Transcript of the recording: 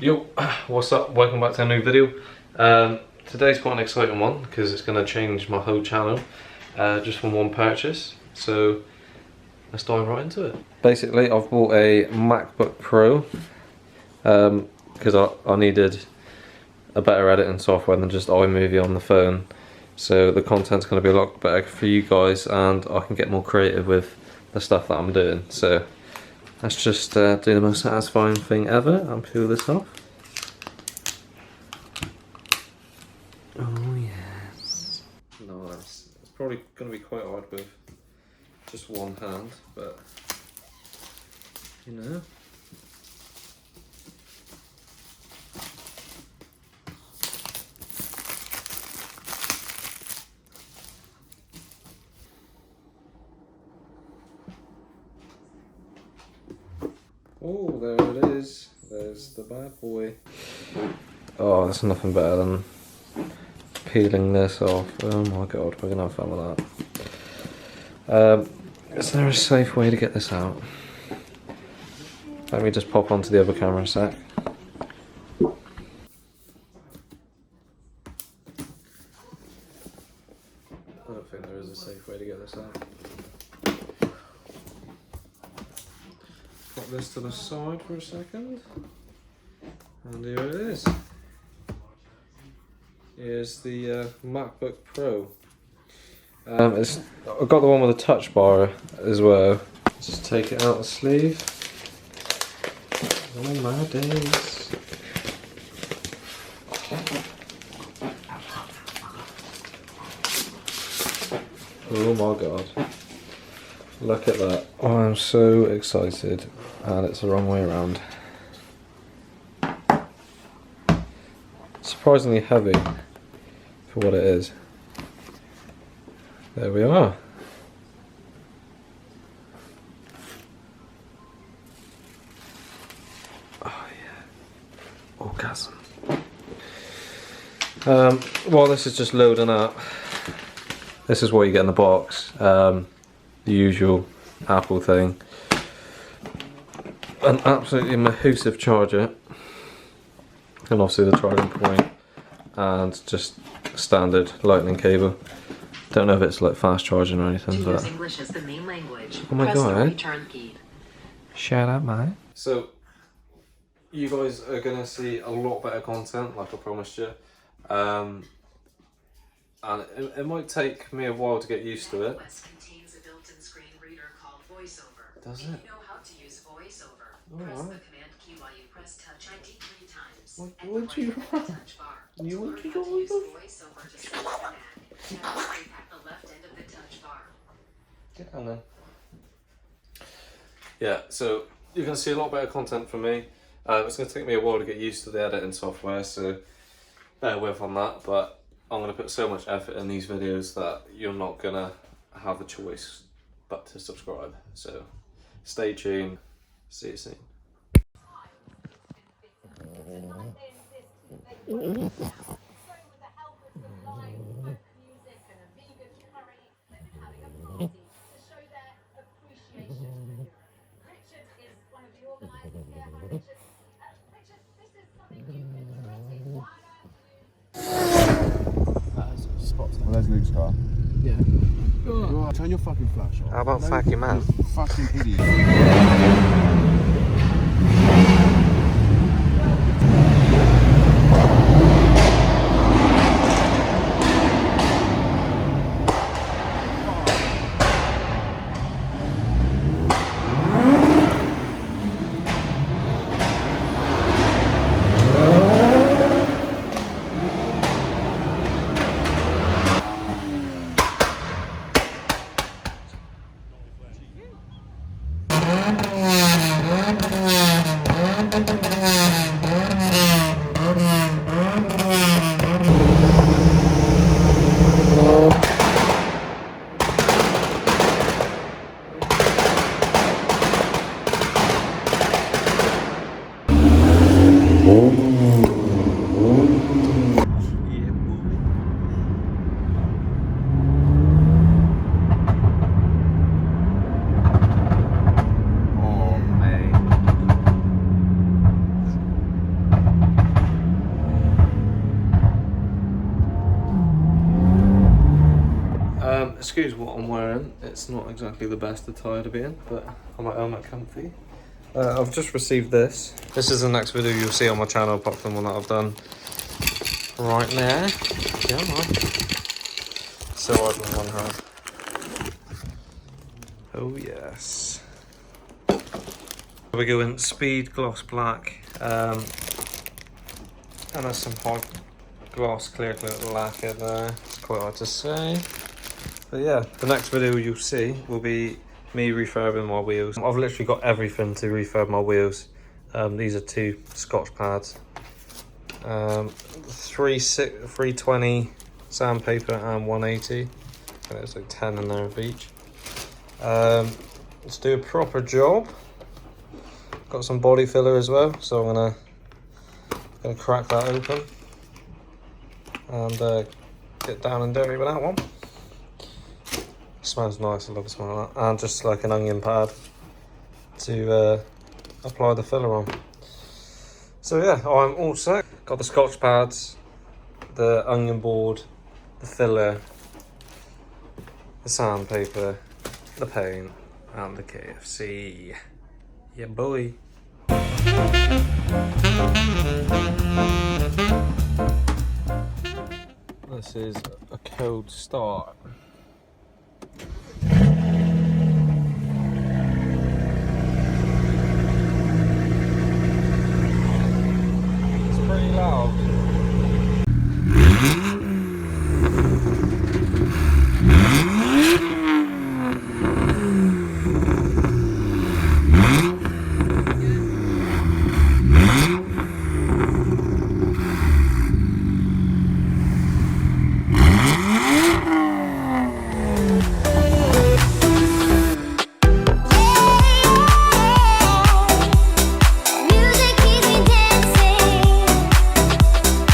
Yo, what's up? Welcome back to a new video. Today's quite an exciting one because it's going to change my whole channel just from one purchase. So let's dive right into it. Basically, I've bought a MacBook Pro because I needed a better editing software than just iMovie on the phone. So the content's going to be a lot better for you guys, and I can get more creative with the stuff that I'm doing. So let's just do the most satisfying thing ever and peel this off. Oh yes. Nice. It's probably going to be quite hard with just one hand, but you know. Oh, there it is. There's the bad boy. Oh, there's nothing better than peeling this off. Oh my god, we're gonna have fun with that. Is there a safe way to get this out? Let me just pop onto the other camera a sec. I don't think there is a safe way to get this out. Pop this to the side for a second, and here it is. Here's the MacBook Pro. I've got the one with a touch bar as well. Just take it out of the sleeve. Oh my days. Oh my god. Look at that. Oh, I'm so excited. And it's the wrong way around. Surprisingly heavy for what it is. There we are. Oh yeah. Orgasm. While this is just loading up, this is what you get in the box. The usual Apple thing. An absolutely massive charger, and obviously the charging point, and just standard lightning cable. Don't know if it's like fast charging or anything, but English as the main language. Oh my god! Key. Shut up, man. So you guys are gonna see a lot better content, like I promised you, and it might take me a while to get used to it. Contains a built-in screen reader called VoiceOver. Does it? If you know how to use VoiceOver, press the command key while you press Touch ID 3 times. What would you want? You want to use VoiceOver to search for an ad. Navigate at the left end of the touch bar. Get down then. Yeah, so you're going to see a lot better content from me. It's going to take me a while to get used to the editing software, so bear with on that, but I'm going to put so much effort in these videos that you're not going to have a choice but to subscribe. So stay tuned. See you soon. Well, there's Luke's car. Yeah. Oh, turn your fucking flash off. How about fucking man? Fucking idiot. excuse what I'm wearing. It's not exactly the best attire to be in, but I'm at home, comfy. I've just received this. This is the next video you'll see on my channel, apart from the one that I've done right now. Yeah, man. So hard with one hand. Oh yes. We're going speed gloss black, and there's some hard gloss clear lacquer there. It's quite hard to say. But yeah, the next video you'll see will be me refurbing my wheels. I've literally got everything to refurb my wheels. These are 2 Scotch pads, 320 sandpaper and 180. And there's like 10 in there of each. Let's do a proper job. Got some body filler as well, so I'm gonna crack that open and get down and dirty with that one. Smells nice, I love the smell of that. And just like an onion pad to apply the filler on. So yeah, I'm all set. Got the Scotch pads, the onion board, the filler, the sandpaper, the paint, and the KFC. Yeah, boy. This is a cold start. It's pretty loud.